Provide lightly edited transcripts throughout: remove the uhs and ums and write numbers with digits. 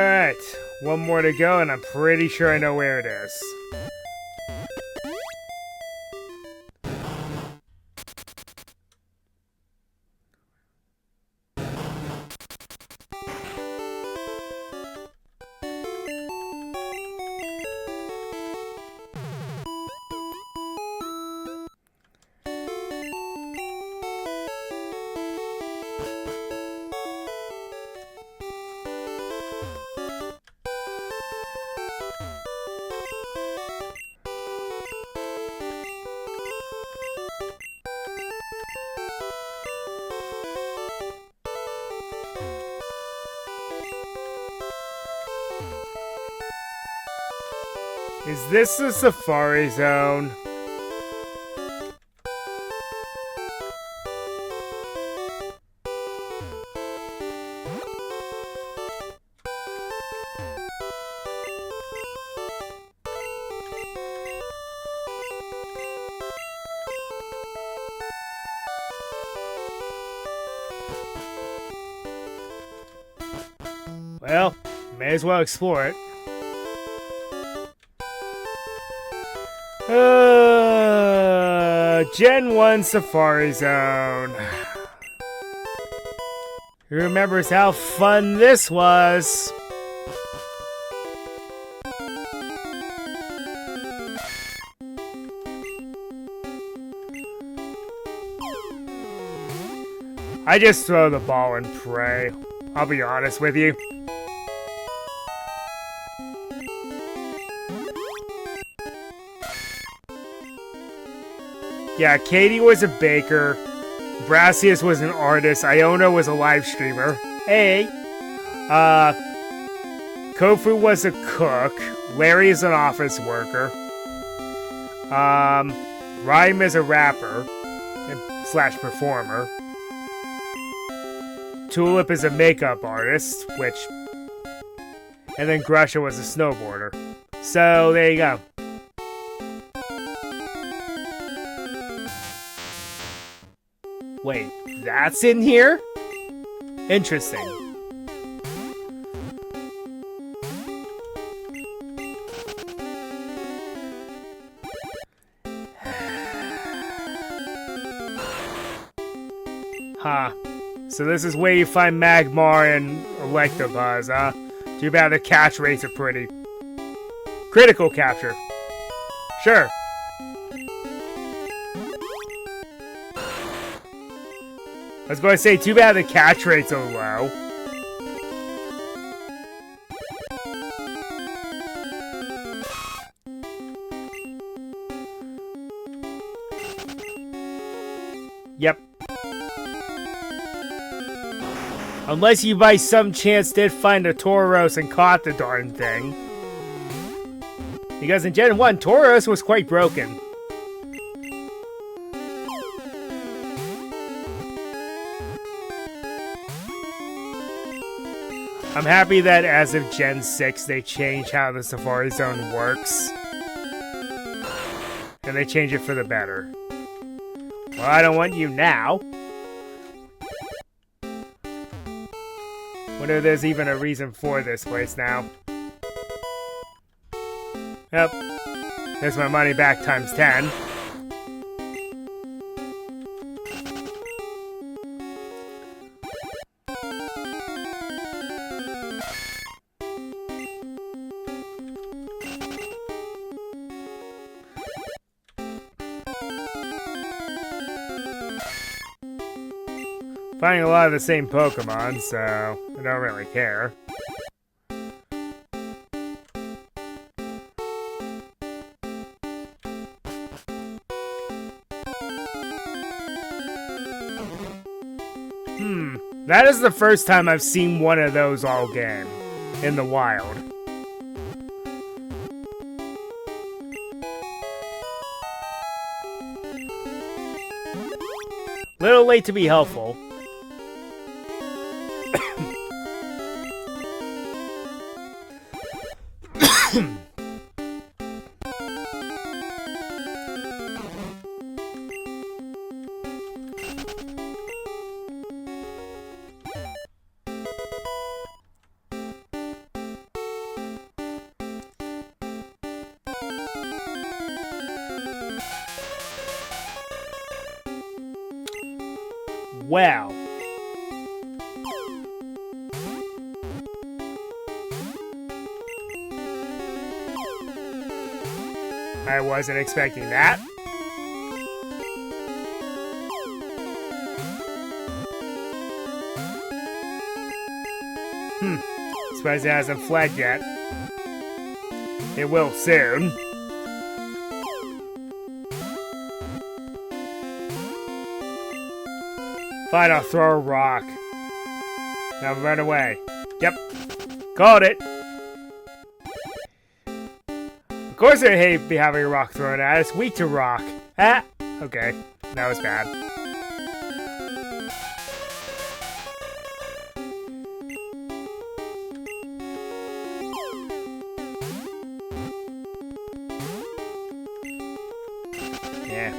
Alright, one more to go, and I'm pretty sure I know where it is. Is this the Safari Zone? Well, may as well explore it. Gen 1 Safari Zone. Who remembers how fun this was? I just throw the ball and pray. I'll be honest with you. Yeah, Katie was a baker, Brassius was an artist, Iona was a live streamer. Hey! Kofu was a cook, Larry is an office worker. Rhyme is a rapper slash performer. Tulip is a makeup artist, and then Grusha was a snowboarder. So, there you go. Wait, that's in here? Interesting. Huh. So this is where you find Magmar and Electabuzz, huh? Too bad the catch rates are pretty. Critical capture. Sure. I was going to say, too bad the catch rates are low. Yep. Unless you by some chance did find a Tauros and caught the darn thing. Because in Gen 1, Tauros was quite broken. I'm happy that as of Gen 6, they change how the Safari Zone works. And they change it for the better. Well, I don't want you now. Wonder if there's even a reason for this place now. Yep. There's my money back times 10. Finding a lot of the same Pokemon, so I don't really care. That is the first time I've seen one of those all game in the wild. Little late to be helpful. well. I wasn't expecting that. Surprised it hasn't fled yet. It will soon. Fine, I'll throw a rock. Now run away. Yep. Called it. Of course I hate having a rock thrown at us. Weak to rock. Ah! Okay. That was bad. Yeah.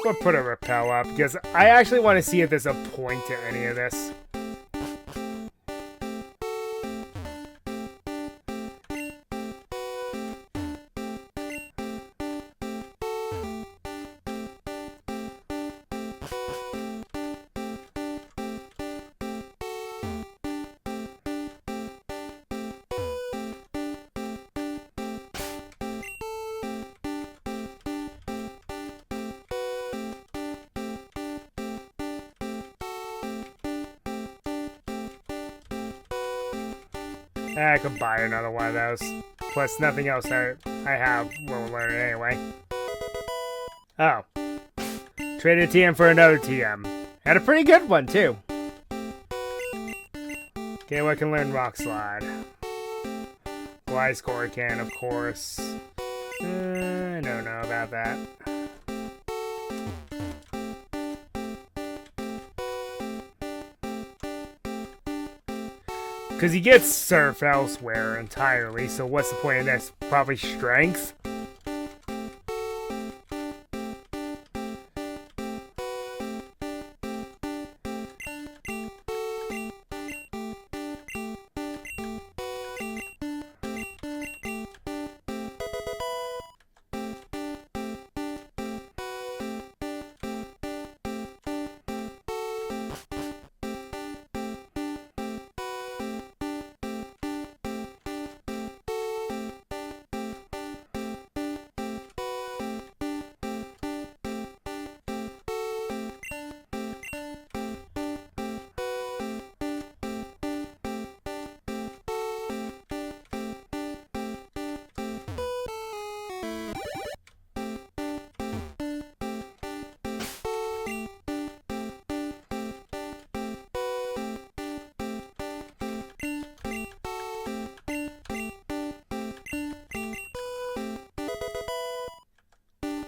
We'll put a repel up, because I actually want to see if there's a point to any of this. I could buy another one of those. Plus, nothing else I have will learn it anyway. Oh. Traded TM for another TM. And a pretty good one, too. Okay, well, I can learn Rock Slide. Gliscor can, of course. I don't know about that. Because he gets Surf elsewhere entirely, so what's the point of this? Probably Strength?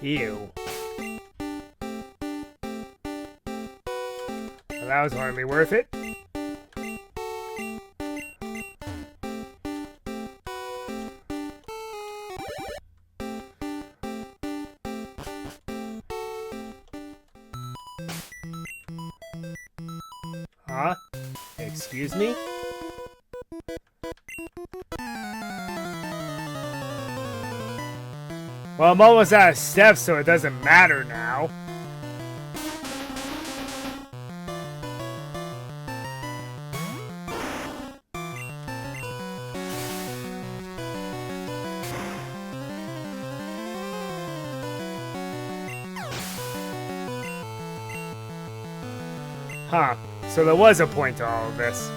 Ew. Well, that was hardly worth it. Huh? Excuse me? Well, I'm almost out of steps, so it doesn't matter now. Huh. So there was a point to all of this.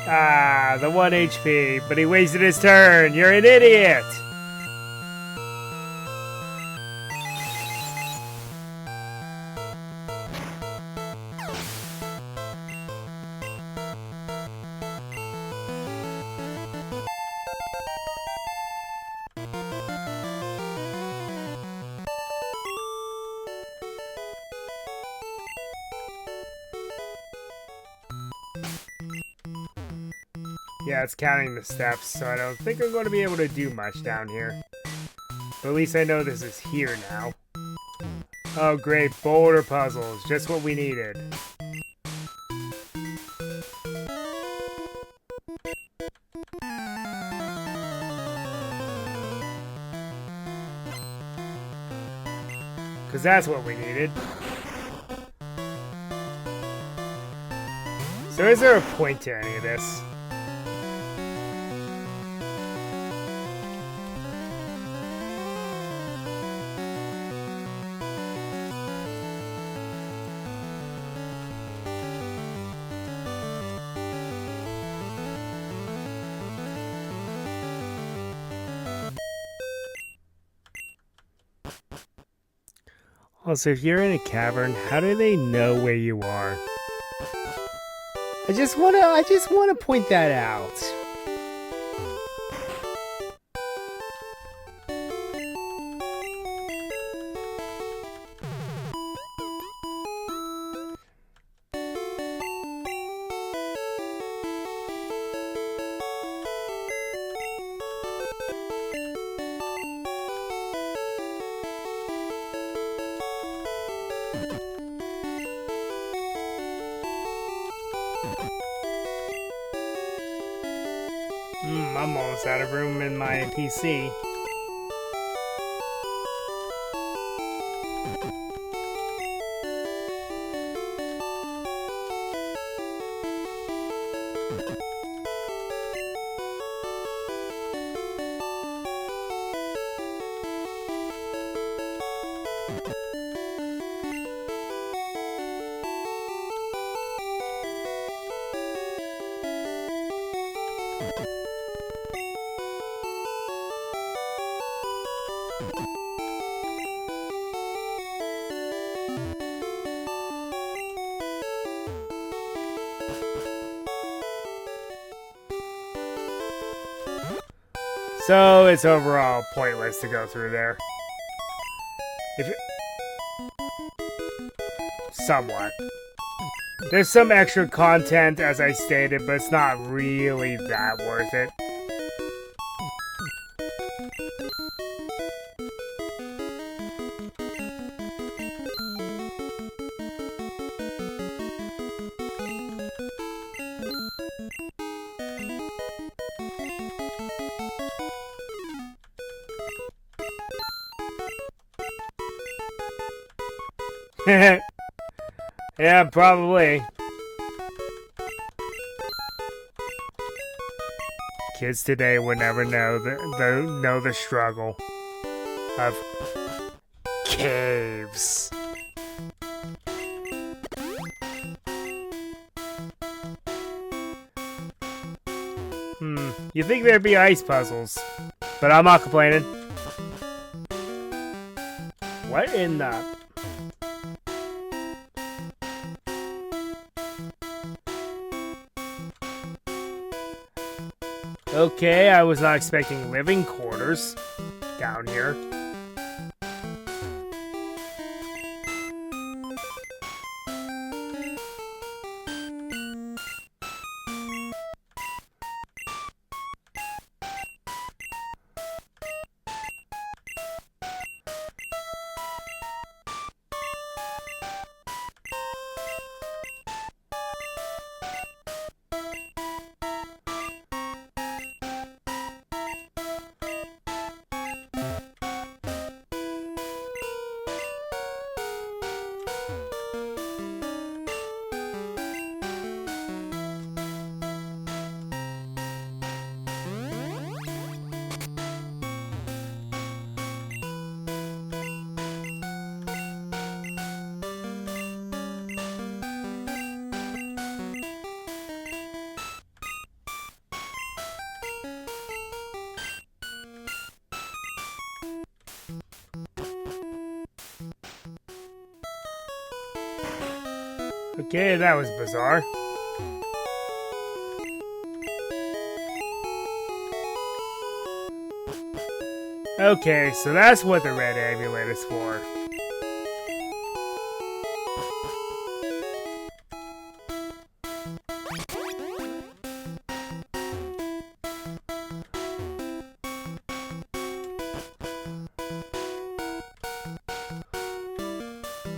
Ah, the 1 HP, but he wasted his turn. You're an idiot. Yeah, it's counting the steps, so I don't think I'm going to be able to do much down here. But at least I know this is here now. Oh great, boulder puzzles, just what we needed. Because that's what we needed. So is there a point to any of this? Also, if you're in a cavern, how do they know where you are? I just wanna point that out. I'm almost out of room in my PC. So it's overall pointless to go through there. Somewhat. There's some extra content, as I stated, but it's not really that worth it. Yeah, probably. Kids today would never know the struggle of caves. You think there'd be ice puzzles, but I'm not complaining. What in the... Okay, I was not expecting living quarters down here. Okay, that was bizarre. Okay, so that's what the red amulet is for.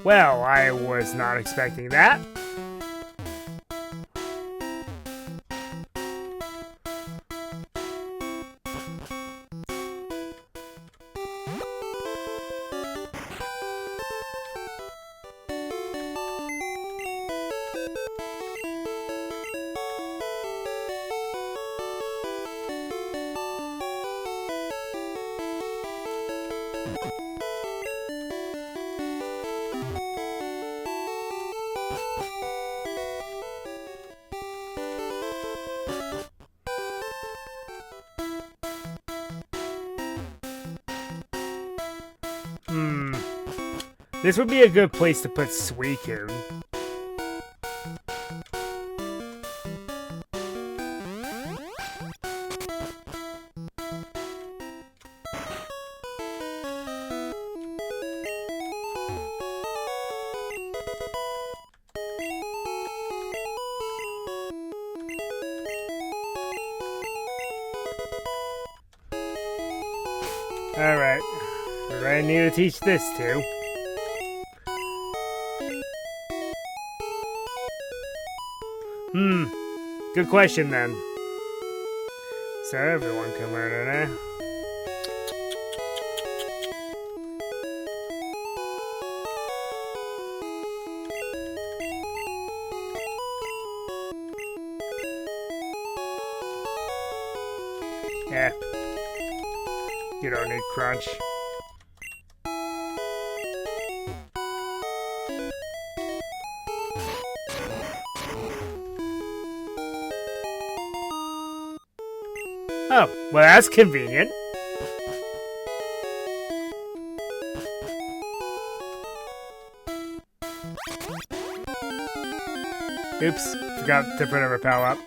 Well, I was not expecting that. This would be a good place to put Suicune. Alright, what do I need to teach this to? Good question then. So everyone can learn it, eh? Yeah. You don't need crunch. Oh, well that's convenient. Oops, forgot to put a repel up.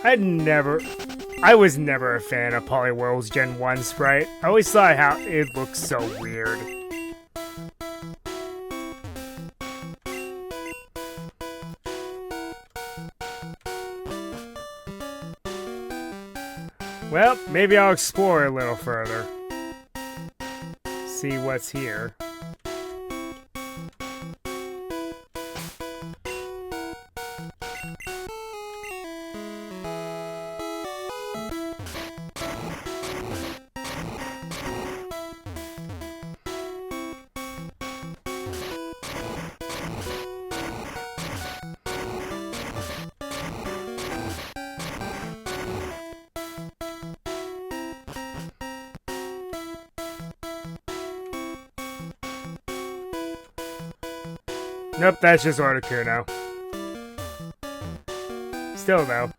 I was never a fan of Poliwhirl's Gen 1 sprite. I always thought how it looked so weird. Well, maybe I'll explore a little further. See what's here. Nope, that's just Articuno. Still though.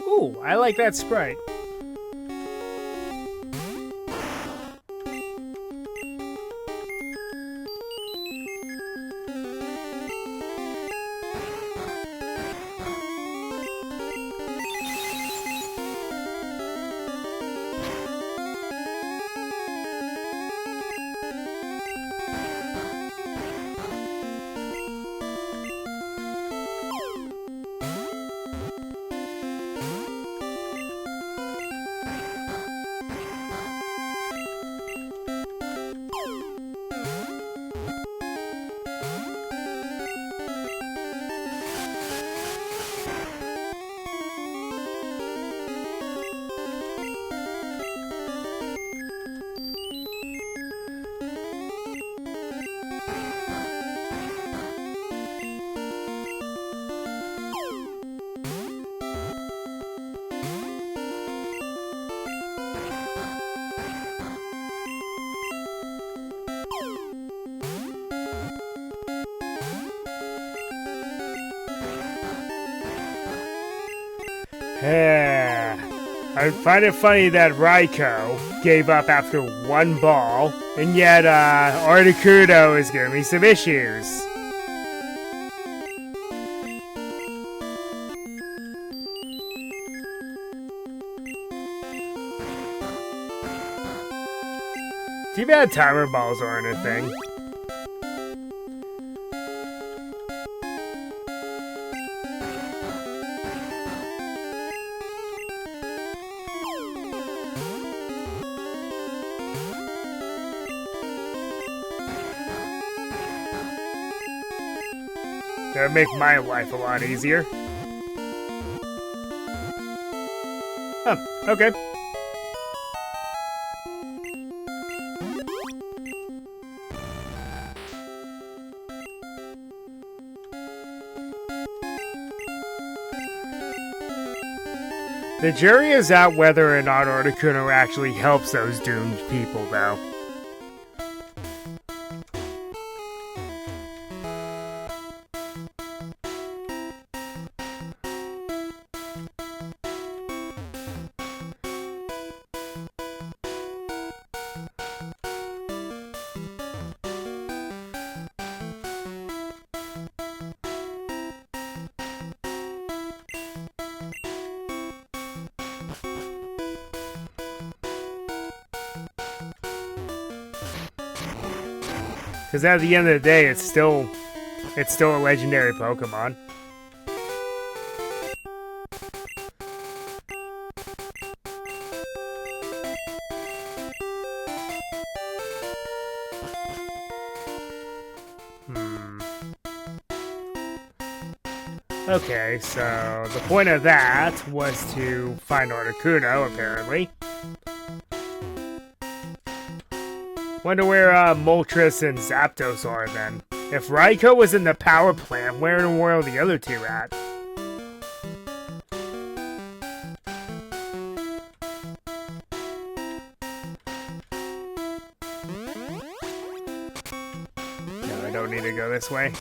Ooh, I like that sprite. I find it funny that Raiko gave up after one ball, and yet Articuno is giving me some issues. Too bad timer balls aren't a thing. That would make my life a lot easier. Oh, okay. The jury is out whether or not Articuno actually helps those doomed people, though. Because at the end of the day, it's still a legendary Pokemon. Okay, so the point of that was to find Articuno, apparently. Wonder where Moltres and Zapdos are then. If Raikou was in the power plant, where in the world are the other two at? No, I don't need to go this way.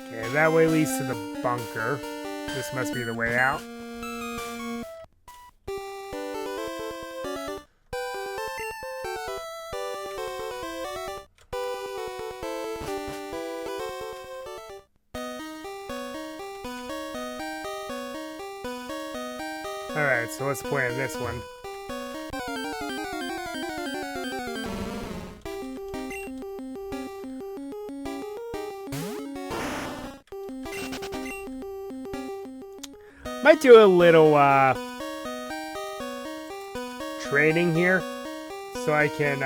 Okay, that way leads to the bunker. This must be the way out. Alright, so what's the point of this one? Might do a little training here so I can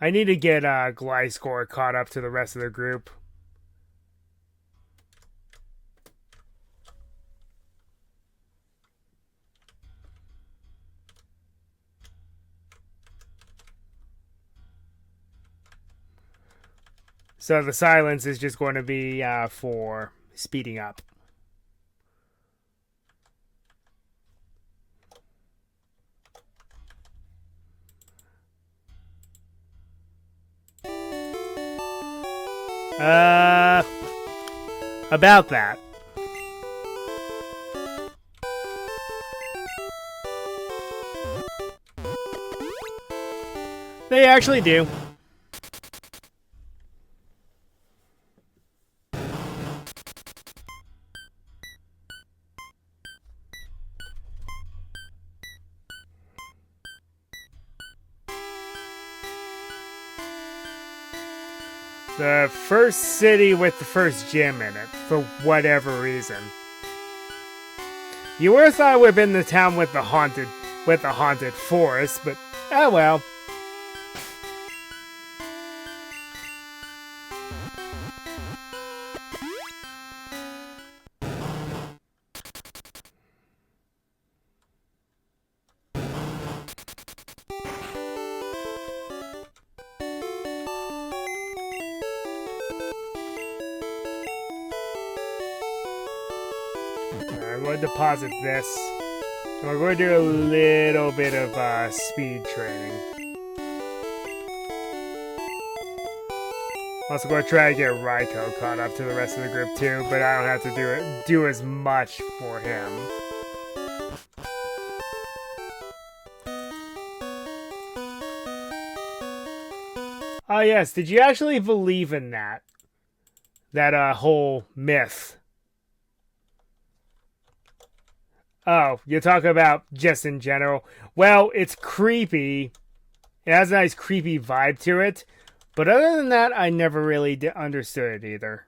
I need to get Gliscor caught up to the rest of the group. So the silence is just going to be for speeding up. About that. They actually do. The first city with the first gym in it, for whatever reason. You would have thought it would have been the town with the haunted forest, but oh well. I'm going to deposit this We're going to do a little bit of speed training. Also going to try to get Raiko caught up to the rest of the group too, but I don't have to do as much for him. Oh yes, did you actually believe in that? That whole myth? Oh, you're talking about just in general? Well, it's creepy. It has a nice creepy vibe to it. But other than that, I never really understood it either.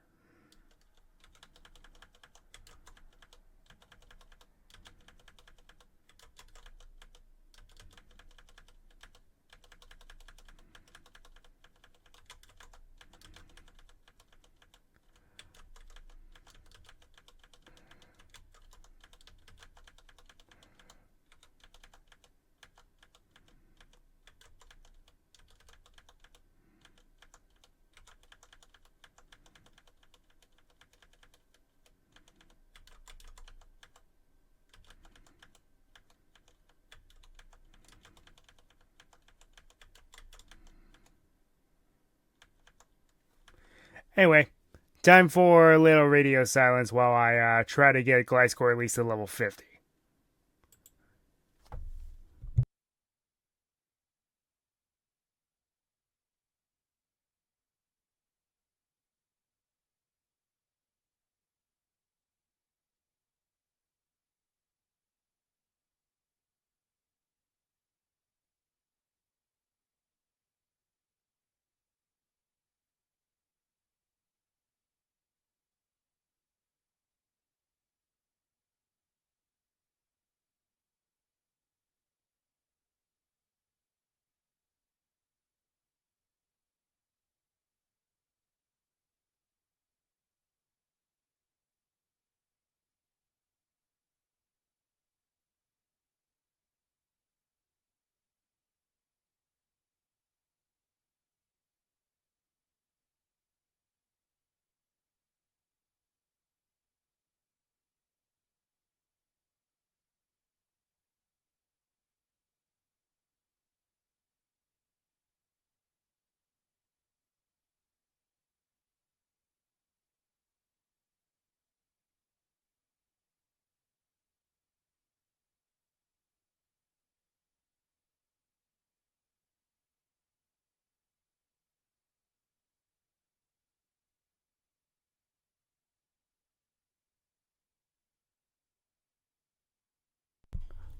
Anyway, time for a little radio silence while I try to get Gliscor at least to level 50.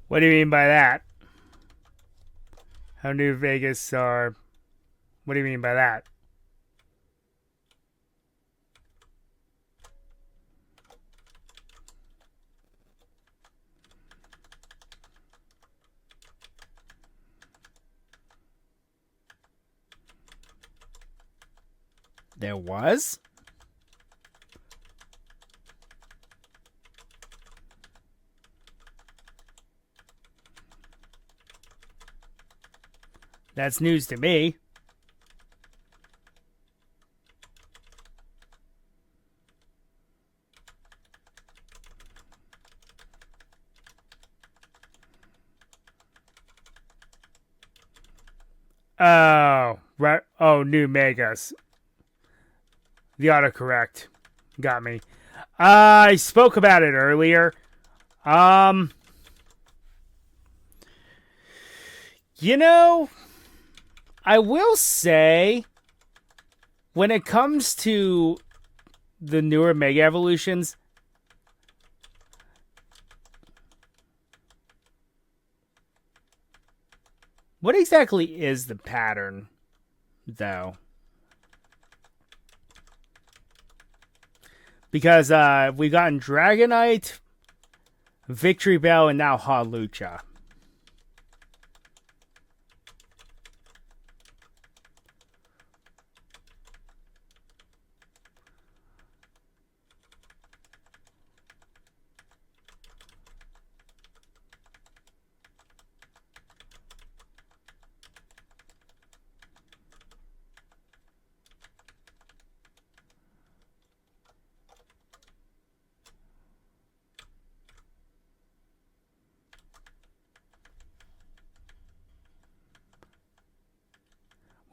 What do you mean by that? How New Vegas are... What do you mean by that? There was? That's news to me. Oh, right. Oh, new Megas. The autocorrect got me. I spoke about it earlier. You know, I will say, when it comes to the newer Mega Evolutions, what exactly is the pattern, though? Because we've gotten Dragonite, Victory Bell, and now Hawlucha.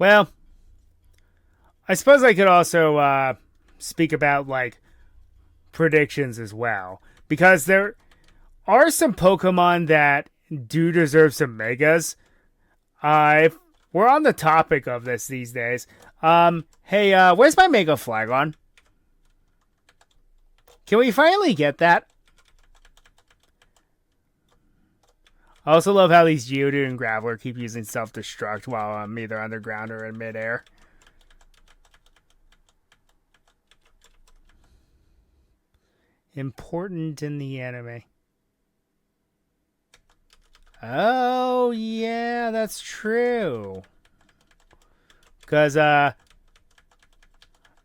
Well, I suppose I could also speak about like predictions as well, because there are some Pokemon that do deserve some megas. If we're on the topic of this these days, hey, where's my Mega Flagon? Can we finally get that? I also love how these Geodude and Graveler keep using self-destruct while I'm either underground or in midair. Important in the anime. Oh, yeah, that's true. Because,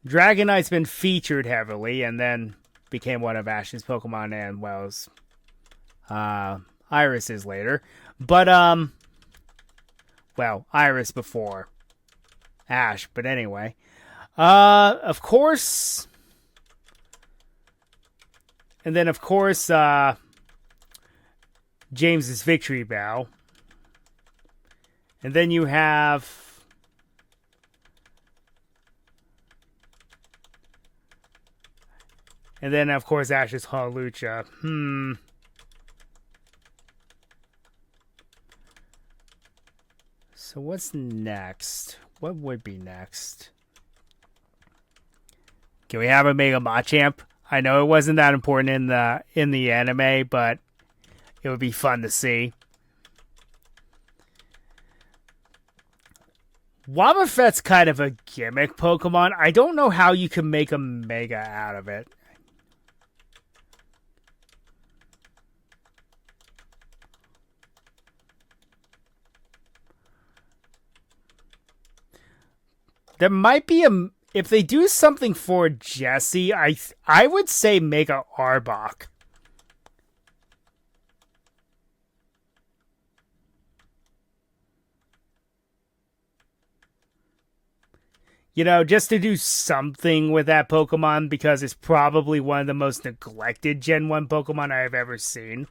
Dragonite's been featured heavily and then became one of Ash's Pokemon and, well, Iris's later. But, well, Iris before Ash, but anyway. Of course. And then, of course, James's Victory Bell. And then you have... And then, of course, Ash's Hawlucha. So what's next? What would be next? Can we have a Mega Machamp? I know it wasn't that important in the anime, but it would be fun to see. Wobbuffet's kind of a gimmick Pokemon. I don't know how you can make a Mega out of it. There might be a... If they do something for Jessie, I would say Mega Arbok. You know, just to do something with that Pokemon, because it's probably one of the most neglected Gen 1 Pokemon I have ever seen.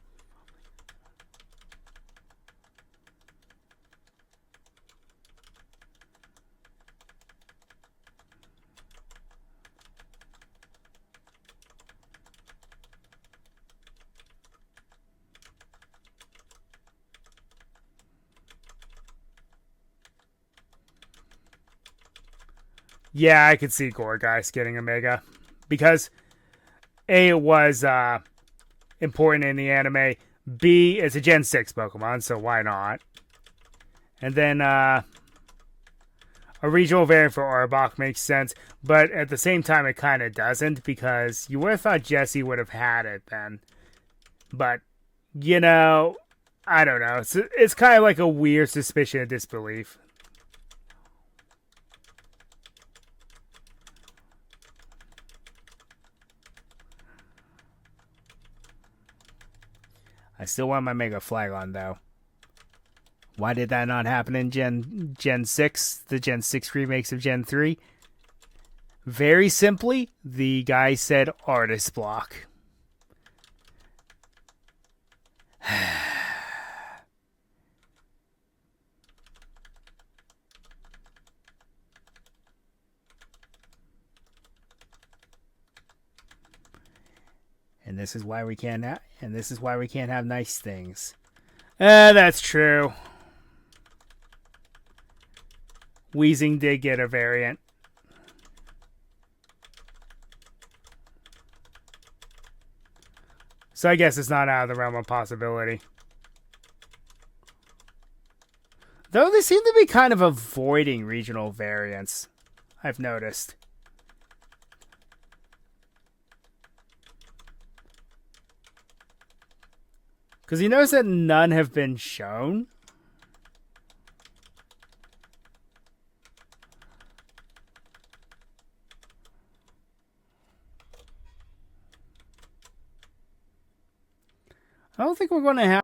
Yeah, I could see Gourgeist getting a Mega. Because A, it was important in the anime. B, it's a Gen 6 Pokemon, so why not? And then a regional variant for Arbok makes sense. But at the same time, it kind of doesn't. Because you would have thought Jessie would have had it then. But, you know, I don't know. It's kind of like a weird suspicion of disbelief. I still want my Mega Flagon, though. Why did that not happen in Gen 6? The Gen 6 remakes of Gen 3? Very simply, the guy said artist block. And this is why we can't have nice things. That's true. Weezing did get a variant. So I guess it's not out of the realm of possibility. Though they seem to be kind of avoiding regional variants, I've noticed. Because you notice that none have been shown. I don't think we're going to have...